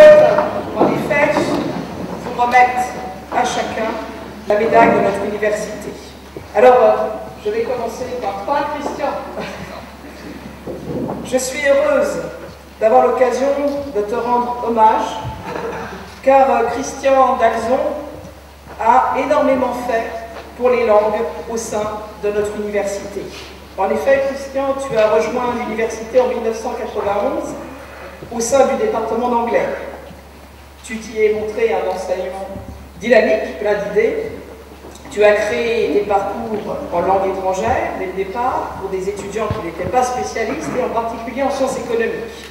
souhaite en effet vous remettre à chacun la médaille de notre université. Alors, je vais commencer par toi, Christian. Je suis heureuse d'avoir l'occasion de te rendre hommage, car Christian d'Alzon a énormément fait pour les langues au sein de notre université. En effet, Christian, tu as rejoint l'université en 1991 au sein du département d'anglais. Tu t'y es montré un enseignement dynamique, plein d'idées. Tu as créé des parcours en langue étrangère dès le départ pour des étudiants qui n'étaient pas spécialistes et en particulier en sciences économiques.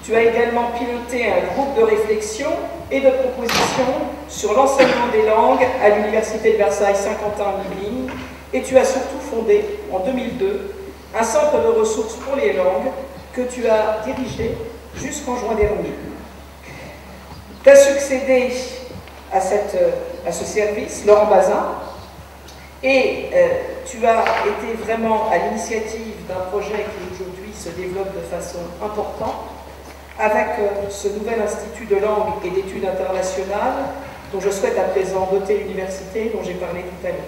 Tu as également piloté un groupe de réflexion et de proposition sur l'enseignement des langues à l'Université de Versailles Saint-Quentin-en-Yvelines et tu as surtout fondé en 2002 un centre de ressources pour les langues que tu as dirigé jusqu'en juin dernier. Tu as succédé à ce service, Laurent Bazin, et tu as été vraiment à l'initiative d'un projet qui aujourd'hui se développe de façon importante avec ce nouvel institut de langue et d'études internationales dont je souhaite à présent doter l'université dont j'ai parlé tout à l'heure.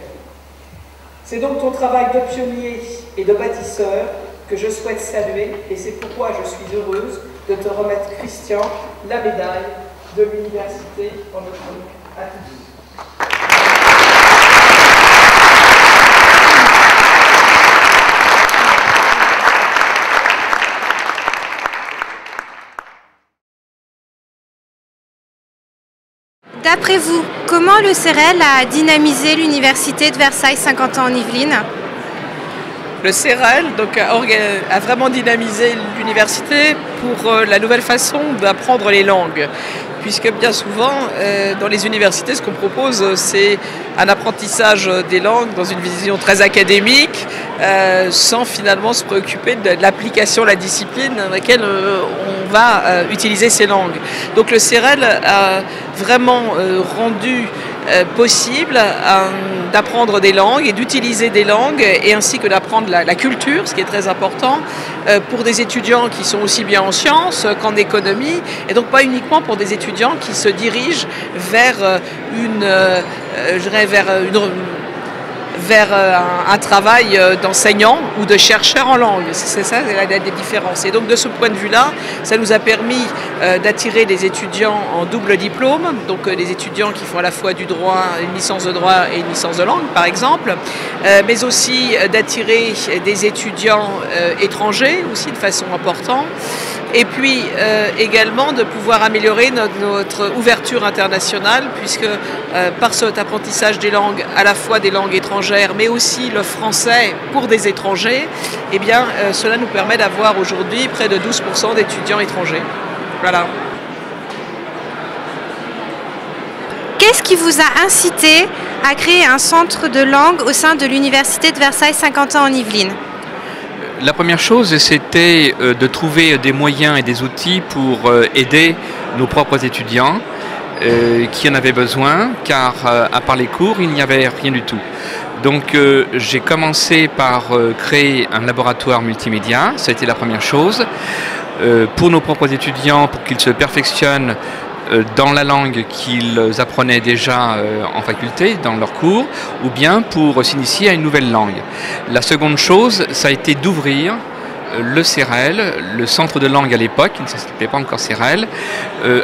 C'est donc ton travail de pionnier et de bâtisseur que je souhaite saluer et c'est pourquoi je suis heureuse de te remettre, Christian, la médaille de l'université en notre nom à tous. D'après vous, comment le CEREL a dynamisé l'université de Versailles 50 ans en Yvelines? Le CEREL donc, a vraiment dynamisé l'université pour la nouvelle façon d'apprendre les langues. Puisque bien souvent, dans les universités, ce qu'on propose, c'est un apprentissage des langues dans une vision très académique, sans finalement se préoccuper de l'application, la discipline dans laquelle on va utiliser ces langues. Donc le CEREL a vraiment rendu possible d'apprendre des langues et d'utiliser des langues et ainsi que d'apprendre la culture, ce qui est très important pour des étudiants qui sont aussi bien en sciences qu'en économie et donc pas uniquement pour des étudiants qui se dirigent vers un travail d'enseignant ou de chercheur en langue. C'est ça la différence. Et donc de ce point de vue-là, ça nous a permis d'attirer des étudiants en double diplôme, donc des étudiants qui font à la fois du droit, une licence de droit et une licence de langue par exemple, mais aussi d'attirer des étudiants étrangers aussi de façon importante. Et puis également de pouvoir améliorer notre ouverture internationale puisque par cet apprentissage des langues, à la fois des langues étrangères mais aussi le français pour des étrangers, eh bien cela nous permet d'avoir aujourd'hui près de 12% d'étudiants étrangers. Voilà. Qu'est-ce qui vous a incité à créer un centre de langue au sein de l'Université de Versailles 50 ans en Yvelines? La première chose, c'était de trouver des moyens et des outils pour aider nos propres étudiants qui en avaient besoin, car à part les cours, il n'y avait rien du tout. Donc j'ai commencé par créer un laboratoire multimédia, ça a été la première chose, pour nos propres étudiants, pour qu'ils se perfectionnent dans la langue qu'ils apprenaient déjà en faculté, dans leurs cours, ou bien pour s'initier à une nouvelle langue. La seconde chose, ça a été d'ouvrir le CEREL, le centre de langue à l'époque, qui ne s'appelait pas encore CEREL,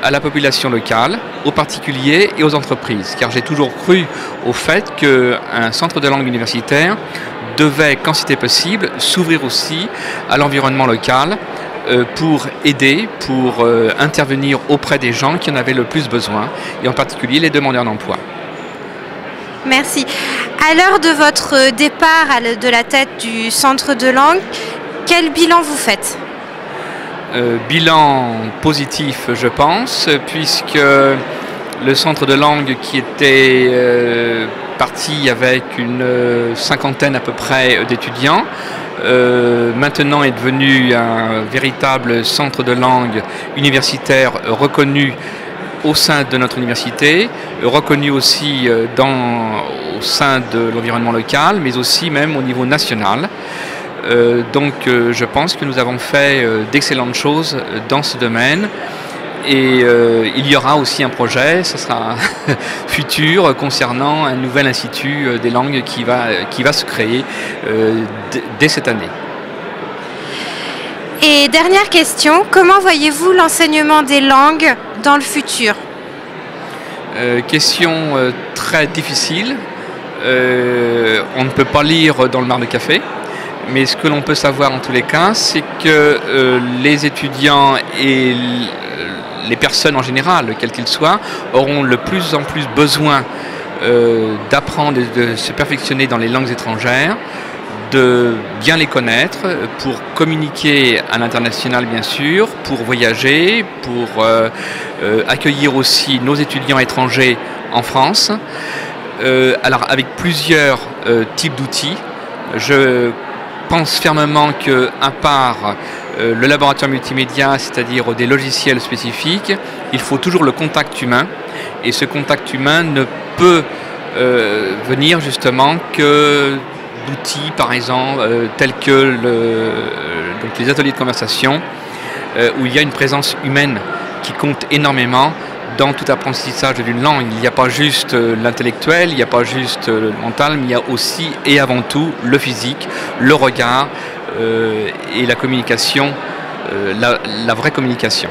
à la population locale, aux particuliers et aux entreprises. Car j'ai toujours cru au fait qu'un centre de langue universitaire devait, quand c'était possible, s'ouvrir aussi à l'environnement local, pour aider, pour intervenir auprès des gens qui en avaient le plus besoin, et en particulier les demandeurs d'emploi. Merci. À l'heure de votre départ de la tête du centre de langue, quel bilan vous faites? Bilan positif, je pense, puisque le centre de langue qui était parti avec une cinquantaine à peu près d'étudiants, maintenant est devenu un véritable centre de langue universitaire reconnu au sein de notre université, reconnu aussi au sein de l'environnement local, mais aussi même au niveau national. Donc je pense que nous avons fait d'excellentes choses dans ce domaine Et il y aura aussi un projet, ce sera futur, concernant un nouvel institut des langues qui va se créer dès cette année. Et dernière question, comment voyez-vous l'enseignement des langues dans le futur? Question très difficile. On ne peut pas lire dans le mar de café, mais ce que l'on peut savoir en tous les cas, c'est que les étudiants et les personnes en général, quels qu'ils soient, auront de plus en plus besoin d'apprendre et de se perfectionner dans les langues étrangères, de bien les connaître, pour communiquer à l'international bien sûr, pour voyager, pour accueillir aussi nos étudiants étrangers en France. Alors avec plusieurs types d'outils, je pense fermement qu'à part le laboratoire multimédia, c'est-à-dire des logiciels spécifiques, il faut toujours le contact humain, et ce contact humain ne peut venir justement que d'outils par exemple tels que donc les ateliers de conversation, où il y a une présence humaine qui compte énormément dans tout apprentissage d'une langue. Il n'y a pas juste l'intellectuel, il n'y a pas juste le mental, mais il y a aussi et avant tout le physique, le regard et la communication, la vraie communication.